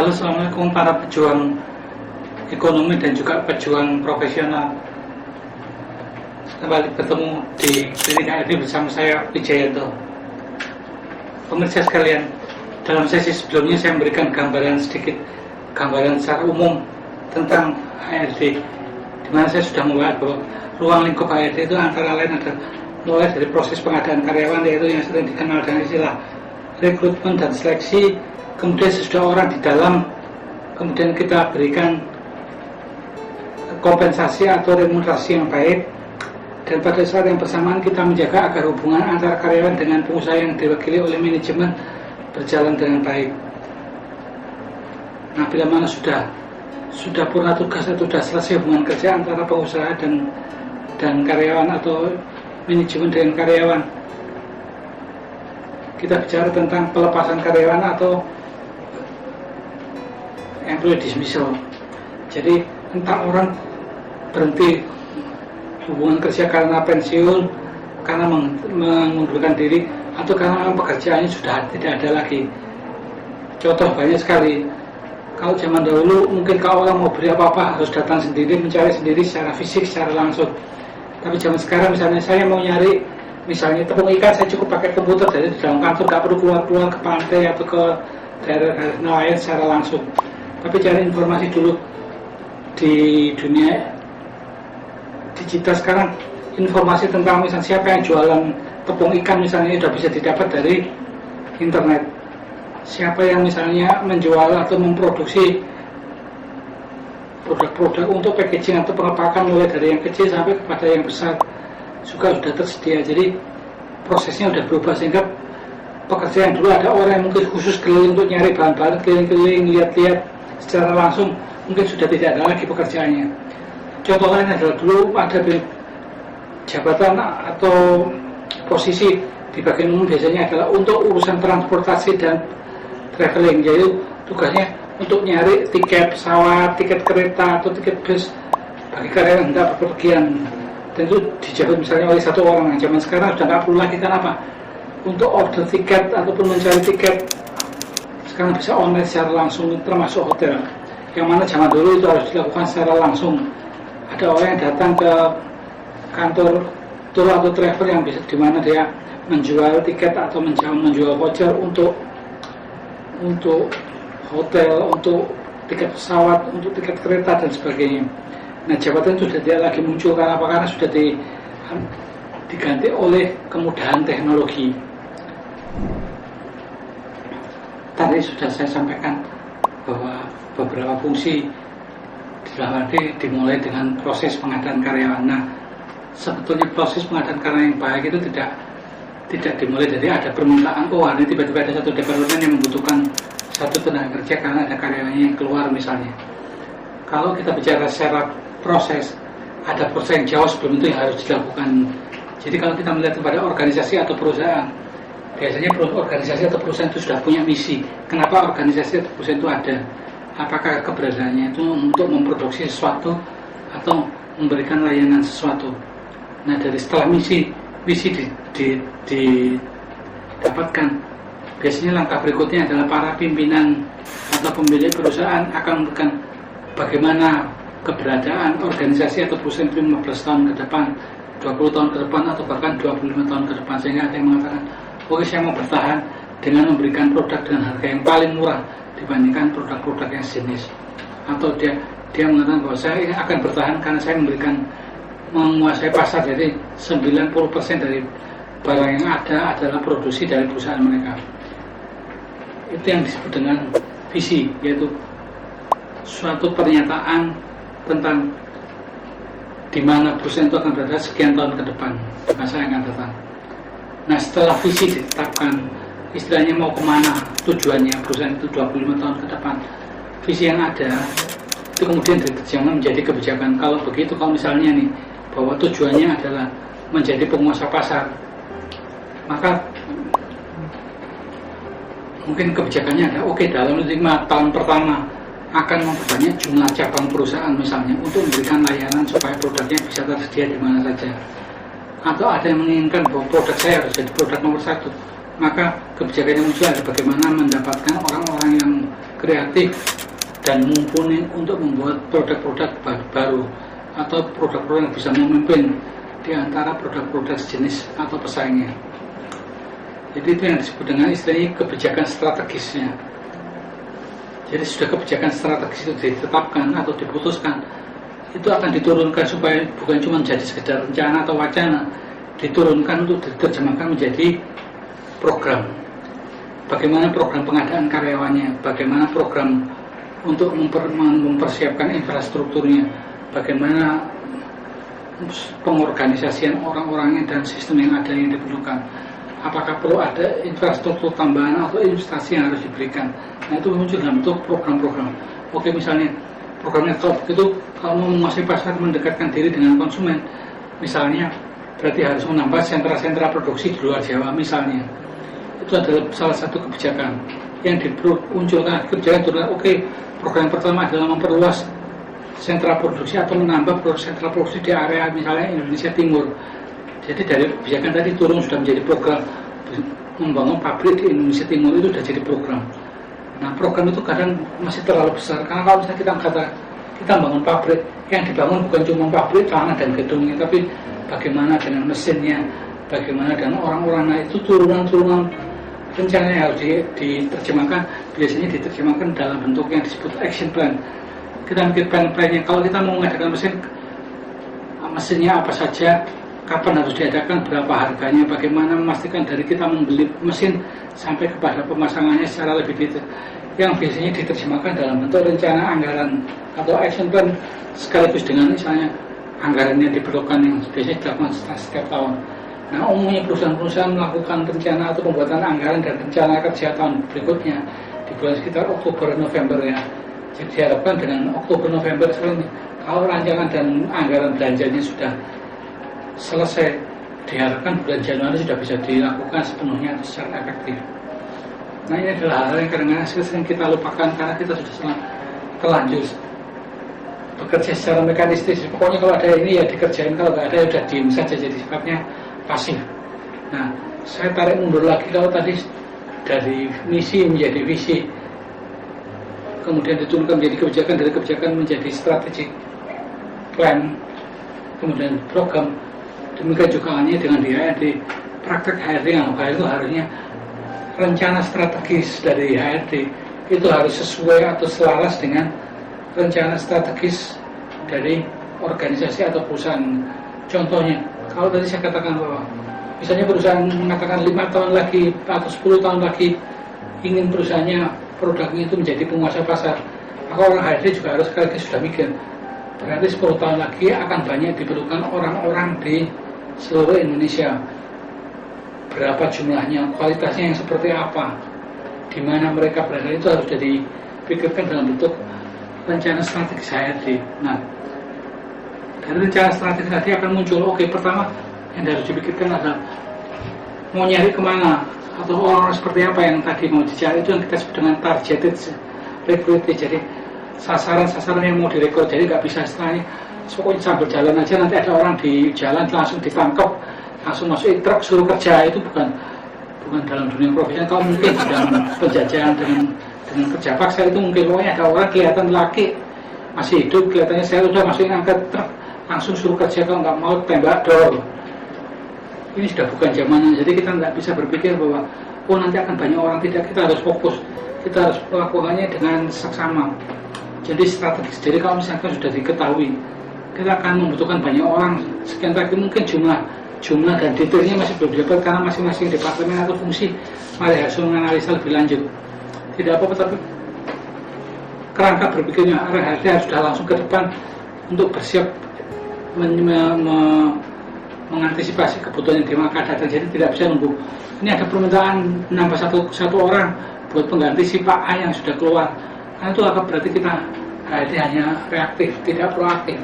Halo, Assalamualaikum para pejuang ekonomi dan juga pejuang profesional. Kembali bertemu di Klinik HRD bersama saya, Wijayanto. Pemirsa sekalian, dalam sesi sebelumnya saya memberikan gambaran secara umum tentang HRD, di mana saya sudah membahas bahwa ruang lingkup HRD itu antara lain adalah mulai dari proses pengadaan karyawan, yaitu yang sering dikenal dengan istilah rekrutmen dan seleksi. Kemudian sesudah orang di dalam, kemudian kita berikan kompensasi atau remunerasi yang baik, dan pada saat yang bersamaan kita menjaga agar hubungan antara karyawan dengan pengusaha yang diwakili oleh manajemen berjalan dengan baik. Nah, bila mana sudah purna tugas atau sudah selesai hubungan kerja antara pengusaha dan karyawan atau manajemen dengan karyawan, kita bicara tentang pelepasan karyawan atau employee dismissal. Jadi entah orang berhenti hubungan kerja karena pensiun, karena mengundurkan diri, atau karena pekerjaannya sudah tidak ada lagi. Contoh banyak sekali. Kalau zaman dahulu mungkin kalau orang mau beli apa-apa harus datang sendiri, mencari sendiri secara fisik, secara langsung. Tapi zaman sekarang misalnya saya mau nyari misalnya tepung ikan, saya cukup pakai komputer, jadi di dalam kantor gak perlu keluar ke pantai atau ke daerah nelayan secara langsung. Tapi cari informasi dulu. Di dunia digital sekarang, informasi tentang misalnya siapa yang jualan tepung ikan misalnya sudah bisa didapat dari internet. Siapa yang misalnya menjual atau memproduksi produk-produk untuk packaging atau pengepakan, mulai dari yang kecil sampai kepada yang besar, juga sudah tersedia. Jadi prosesnya sudah berubah, sehingga pekerjaan dulu ada orang yang mungkin khusus keliling untuk nyari bahan-bahan, keliling-keliling, lihat-lihat secara langsung, mungkin sudah tidak ada lagi pekerjaannya. Contoh lain adalah dulu ada jabatan atau posisi di bagian umum biasanya adalah untuk urusan transportasi dan traveling, yaitu tugasnya untuk nyari tiket pesawat, tiket kereta atau tiket bus bagi karyawan yang hendak berpergian. Dan itu dijabat misalnya oleh satu orang. Yang zaman sekarang sudah nggak perlu lagi, kenapa? Untuk order tiket ataupun mencari tiket sekarang bisa online secara langsung, termasuk hotel. Yang mana zaman dulu itu harus dilakukan secara langsung. Ada orang yang datang ke kantor tour atau travel yang bisa, di mana dia menjual tiket atau menjual voucher untuk hotel, untuk tiket pesawat, untuk tiket kereta dan sebagainya. Nah, jabatan itu sudah tidak lagi muncul karena sudah diganti oleh kemudahan teknologi. Tadi sudah saya sampaikan bahwa beberapa fungsi dalam arti dimulai dengan proses pengadaan karyawan. Nah, sebetulnya proses pengadaan karyawan yang baik itu tidak dimulai dari ada permintaan, ini tiba-tiba ada satu departemen yang membutuhkan satu tenaga kerja karena ada karyawannya yang keluar misalnya. Kalau kita bicara secara proses, ada proses yang jauh sebelum itu yang harus dilakukan. Jadi kalau kita melihat kepada organisasi atau perusahaan, biasanya organisasi atau perusahaan itu sudah punya misi. Kenapa organisasi atau perusahaan itu ada? Apakah keberadaannya itu untuk memproduksi sesuatu atau memberikan layanan sesuatu? Nah, dari setelah misi didapatkan, biasanya langkah berikutnya adalah para pimpinan atau pemilik perusahaan akan memberikan bagaimana keberadaan organisasi atau perusahaan itu 15 tahun ke depan, 20 tahun ke depan, atau bahkan 25 tahun ke depan. Sehingga ada yang mengatakan, oke, saya mau bertahan dengan memberikan produk dengan harga yang paling murah dibandingkan produk-produk yang sejenis. Atau dia mengatakan bahwa saya akan bertahan karena saya menguasai pasar, jadi 90% dari barang yang ada adalah produksi dari perusahaan mereka. Itu yang disebut dengan visi, yaitu suatu pernyataan tentang di mana perusahaan itu akan berada sekian tahun ke depan, masa yang akan datang. Nah, setelah visi ditetapkan, istilahnya mau kemana, tujuannya perusahaan itu 25 tahun ke depan, visi yang ada itu kemudian diterjemahkan menjadi kebijakan. Kalau begitu, kalau misalnya nih bahwa tujuannya adalah menjadi penguasa pasar, maka mungkin kebijakannya ada, oke, dalam 5 tahun pertama akan memperbanyak jumlah cabang perusahaan misalnya untuk memberikan layanan supaya produknya bisa tersedia di mana saja. Atau ada yang menginginkan bahwa produk saya harus jadi produk nomor 1, maka kebijakan yang muncul adalah bagaimana mendapatkan orang-orang yang kreatif, dan mumpuni untuk membuat produk-produk baru atau produk-produk yang bisa memimpin di antara produk-produk sejenis atau pesaingnya. Jadi itu yang disebut dengan istilahnya kebijakan strategisnya. Jadi sudah kebijakan strategis itu ditetapkan atau diputuskan, itu akan diturunkan supaya bukan cuma jadi sekedar rencana atau wacana, diturunkan untuk diterjemahkan menjadi program. Bagaimana program pengadaan karyawannya, bagaimana program untuk mempersiapkan infrastrukturnya, bagaimana pengorganisasian orang-orangnya dan sistem yang ada yang diperlukan. Apakah perlu ada infrastruktur tambahan atau investasi yang harus diberikan. Nah itu muncul dalam bentuk program-program. Oke, misalnya programnya top itu kalau mau menguasai pasar, mendekatkan diri dengan konsumen, misalnya berarti harus menambah sentra-sentra produksi di luar Jawa misalnya. Itu adalah salah satu kebijakan yang dimunculkan. Kebijakan itu adalah program pertama adalah memperluas sentra produksi atau menambah sentra produksi di area misalnya Indonesia Timur. Jadi dari kebijakan tadi turun sudah menjadi program membangun pabrik di Indonesia Timur, itu sudah jadi program. Nah program itu kadang masih terlalu besar, karena kalau misalnya kita bangun pabrik, yang dibangun bukan cuma pabrik, tanah dan gedungnya, tapi bagaimana dengan mesinnya, bagaimana dengan orang-orang. Nah itu turunan-turunan rencana yang harus diterjemahkan, biasanya diterjemahkan dalam bentuk yang disebut action plan. Kita mikir plan-plannya, kalau kita mau mengadakan mesinnya apa saja, kapan harus diadakan, berapa harganya, bagaimana memastikan dari kita membeli mesin sampai kepada pemasangannya secara lebih detail, yang biasanya diterjemahkan dalam bentuk rencana anggaran atau action plan, sekaligus dengan misalnya anggaran yang diperlukan yang biasanya dilakukan setiap tahun. Nah umumnya perusahaan-perusahaan melakukan rencana atau pembuatan anggaran dan rencana kerja tahun berikutnya di bulan sekitar Oktober-November ya. Jadi diharapkan dengan Oktober-November kalau rancangan dan anggaran belanjanya sudah selesai, diharapkan bulan Januari sudah bisa dilakukan sepenuhnya secara efektif. Nah ini adalah hal yang kadang-kadang sering kita lupakan karena kita sudah terlanjur bekerja secara mekanistis. Pokoknya kalau ada ini ya dikerjain, kalau nggak ada ya udah diem saja, jadi sifatnya pasif. Nah saya tarik mundur lagi, kalau tadi dari misi menjadi visi, kemudian diturunkan menjadi kebijakan, dari kebijakan menjadi strategic plan, kemudian program. Demikian juga hanya dengan di HRD, praktek HRD yang itu harusnya rencana strategis dari HRD itu harus sesuai atau selaras dengan rencana strategis dari organisasi atau perusahaan. Contohnya, kalau tadi saya katakan bahwa misalnya perusahaan mengatakan 5 tahun lagi atau 10 tahun lagi ingin perusahaannya, produknya itu menjadi penguasa pasar, maka orang HRD juga harus sekali sudah mikir, berarti 10 tahun lagi akan banyak diperlukan orang-orang di seluruh Indonesia. Berapa jumlahnya, kualitasnya yang seperti apa, di mana mereka berada, itu harus dipikirkan dalam bentuk rencana strategis HRD. Nah, dari rencana strategis tadi akan muncul, pertama yang harus dipikirkan adalah mau nyari kemana, atau orang-orang seperti apa yang tadi mau dicari, itu yang kita sebut dengan targeted recruiting. Jadi sasaran-sasaran yang mau direkrut, jadi nggak bisa istilahnya pokoknya sambil jalan aja nanti ada orang di jalan langsung ditangkap, langsung masukin truk suruh kerja. Itu bukan dalam dunia profesional. Kalau mungkin dalam penjajahan dengan kerja paksa itu mungkin pokoknya ada orang kelihatan laki masih hidup, kelihatannya saya sudah masukin angkat truk langsung suruh kerja, kalau nggak mau tembak dor. Ini sudah bukan zamannya. Jadi kita nggak bisa berpikir bahwa nanti akan banyak orang, tidak, kita harus fokus, kita harus melakukannya dengan seksama. Jadi strategis. Jadi kalau misalkan sudah diketahui kita akan membutuhkan banyak orang sekian lagi, mungkin jumlah dan detailnya masih belum dapat karena masing-masing departemen atau fungsi masih harus menganalisa lebih lanjut. Tidak apa-apa, tapi kerangka berpikirnya RHD sudah langsung ke depan untuk bersiap mengantisipasi kebutuhan yang akan datang. Jadi tidak bisa nunggu ini ada permintaan nambah satu orang buat pengganti si Pak A yang sudah keluar, karena itu akan berarti kita HRD hanya reaktif, tidak proaktif.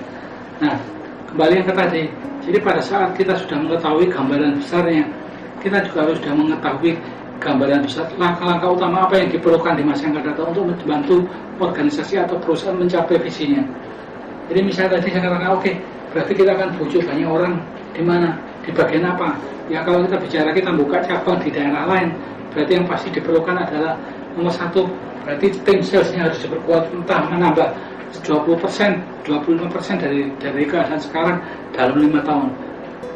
Nah, kembali yang ke tadi, jadi pada saat kita sudah mengetahui gambaran besarnya, kita juga harus sudah mengetahui gambaran besar, langkah-langkah utama apa yang diperlukan di masa yang akan datang untuk membantu organisasi atau perusahaan mencapai visinya. Jadi misalnya tadi saya katakan, berarti kita akan bujuk banyak orang di mana, di bagian apa? Ya kalau kita bicara kita buka cabang di daerah lain, berarti yang pasti diperlukan adalah Nomor satu, berarti tim salesnya harus diperkuat, entah menambah 20%, 25% dari keadaan sekarang dalam 5 tahun.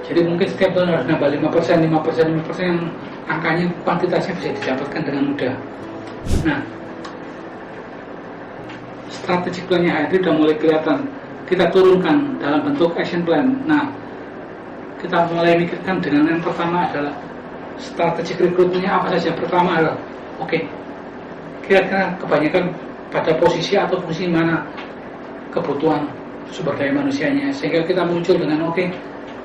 Jadi mungkin setiap tahun harus nambah 5%, 5%, 5% yang angkanya, kuantitasnya bisa didapatkan dengan mudah. Nah, strategic plan-nya HRD sudah mulai kelihatan. Kita turunkan dalam bentuk action plan. Nah, kita mulai mikirkan dengan yang pertama adalah strategic recruitment-nya apa saja. Pertama adalah, kira-kira kebanyakan pada posisi atau fungsi mana kebutuhan sumber daya manusianya, sehingga kita muncul dengan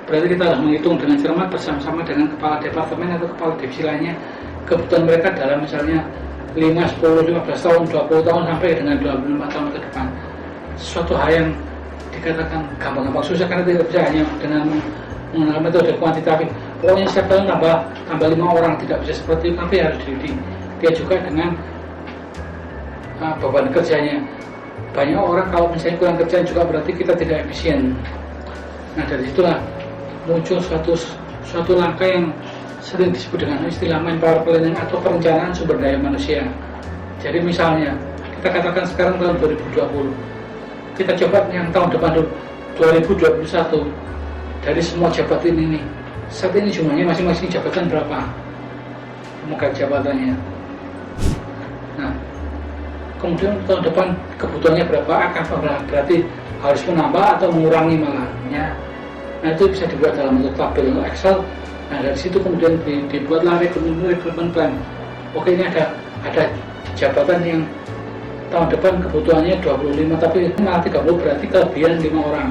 berarti kita harus menghitung dengan cermat bersama-sama dengan kepala departemen atau kepala divisi lainnya kebutuhan mereka dalam misalnya 5, 10, 15 tahun, 20 tahun sampai dengan 25 tahun ke depan. Sesuatu hal yang dikatakan gampang-gampang susah karena tidak bisa hanya dengan menggunakan metode kuantitatif. Pokoknya setiap tahun tambah 5 orang, tidak bisa seperti itu, tapi harus dididik. Dia juga dengan beban kerjanya. Banyak orang kalau misalnya kurang kerjaan juga berarti kita tidak efisien. Nah, dari situlah muncul suatu langkah yang sering disebut dengan istilah manpower planning atau perencanaan sumber daya manusia. Jadi misalnya kita katakan sekarang tahun 2020, kita coba yang tahun depan dulu 2021, dari semua jabatan ini saat ini jumlahnya masing-masing jabatan berapa, pemegang jabatannya. Nah, kemudian tahun depan kebutuhannya berapa, akan berarti harus menambah atau mengurangi malah ya. Nah, itu bisa dibuat dalam bentuk tabel Excel. Nah, dari situ kemudian dibuatlah recruitment plan. Ini ada jabatan yang tahun depan kebutuhannya 25, tapi malah 30, berarti kelebihan 5 orang.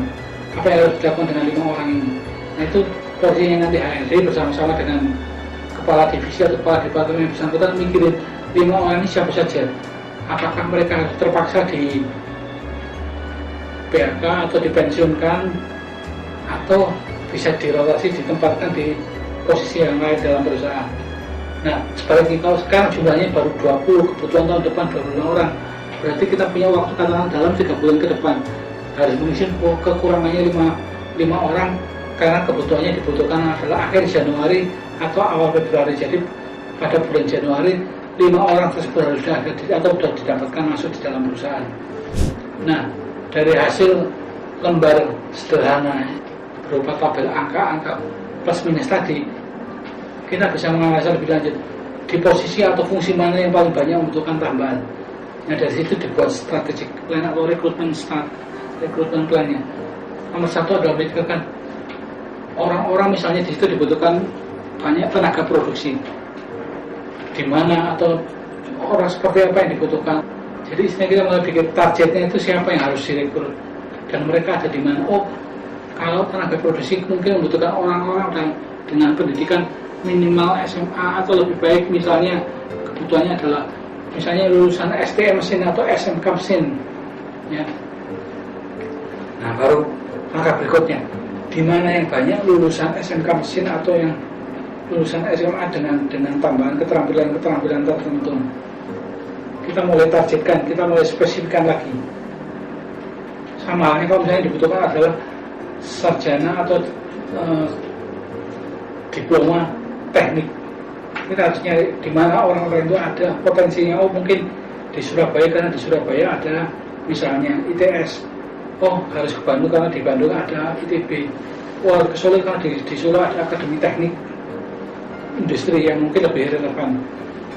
Apa yang harus dilakukan dengan 5 orang ini? Nah, itu porsinya nanti HRD bersama-sama dengan kepala divisi atau kepala departemen yang bersangkutan mikirin 5 orang ini siapa saja. Apakah mereka terpaksa di PHK atau dipensiunkan, atau bisa dirotasi, ditempatkan di posisi yang lain dalam perusahaan. Nah, sebaliknya kalau sekarang jumlahnya baru 20, kebutuhan tahun depan 25 orang, berarti kita punya waktu katakan dalam 3 bulan ke depan harus mengisi kekurangannya 5 orang, karena kebutuhannya dibutuhkan adalah akhir Januari atau awal Februari. Jadi pada bulan Januari 5 orang tersebut harus ada atau sudah didapatkan masuk di dalam perusahaan. Nah, dari hasil lembar sederhana berupa tabel angka plus minus tadi, kita bisa menganalisa lebih lanjut di posisi atau fungsi mana yang paling banyak membutuhkan tambahan. Nah, dari situ dibuat strategic plan atau recruitment plan-nya. Nomor satu adalah memikirkan orang-orang, misalnya di situ dibutuhkan banyak tenaga produksi, di mana atau orang seperti apa yang dibutuhkan. Jadi istilahnya kita mulai pikir targetnya itu siapa yang harus direkrut dan mereka ada di mana. Kalau tenaga produksi mungkin membutuhkan orang-orang dengan pendidikan minimal SMA atau lebih baik, misalnya kebutuhannya adalah misalnya lulusan STM mesin atau SMK mesin ya. Nah, baru langkah berikutnya, di mana yang banyak lulusan SMK mesin atau yang lulusan SMA dengan tambahan keterampilan tertentu. Kita mulai targetkan, kita mulai spesifikkan lagi. Sama halnya kalau misalnya dibutuhkan adalah sarjana atau diploma teknik, kita harus nyari di mana orang-orang itu ada potensinya. Mungkin di Surabaya, karena di Surabaya ada misalnya ITS. Harus ke Bandung karena di Bandung ada ITB. Ke Solo karena di Solo ada Akademi Teknik Industri yang mungkin lebih relevan.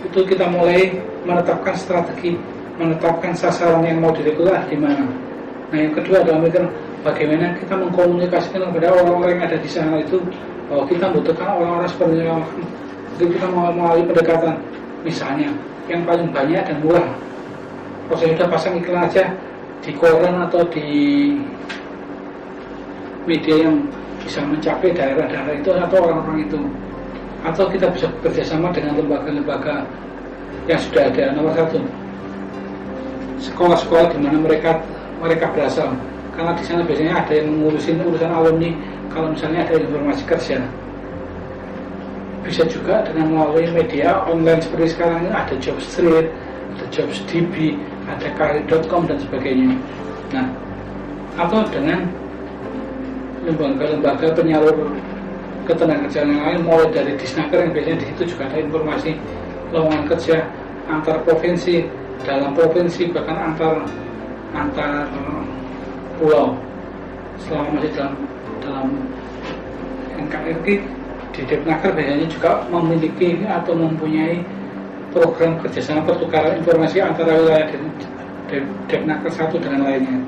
Itu kita mulai menetapkan strategi, menetapkan sasaran yang mau direkrut di mana. Nah, yang kedua adalah bagaimana kita mengkomunikasikan kepada orang-orang yang ada di sana itu bahwa kita membutuhkan orang-orang seperti itu. Jadi kita melalui pendekatan, misalnya yang paling banyak dan murah. Kalau saya sudah pasang iklan aja di koran atau di media yang bisa mencapai daerah-daerah itu atau orang-orang itu. Atau kita bisa bekerjasama dengan lembaga-lembaga yang sudah ada. Nomor satu, sekolah-sekolah di mana mereka berasal, karena di sana biasanya ada yang mengurusin urusan alumni. Kalau misalnya ada informasi kerja, bisa juga dengan melalui media online seperti sekarang ini, ada Jobstreet, ada JobsDB, ada Karir.com dan sebagainya. Nah, atau dengan lembaga-lembaga penyalur ketenagakerjaan yang lain, mulai dari Disnaker yang biasanya di situ juga ada informasi lowongan kerja, antar provinsi, dalam provinsi, bahkan antar pulau. Selama masih dalam NKRI, di Depnaker biasanya juga memiliki atau mempunyai program kerjasama pertukaran informasi antara wilayah Depnaker satu dengan lainnya.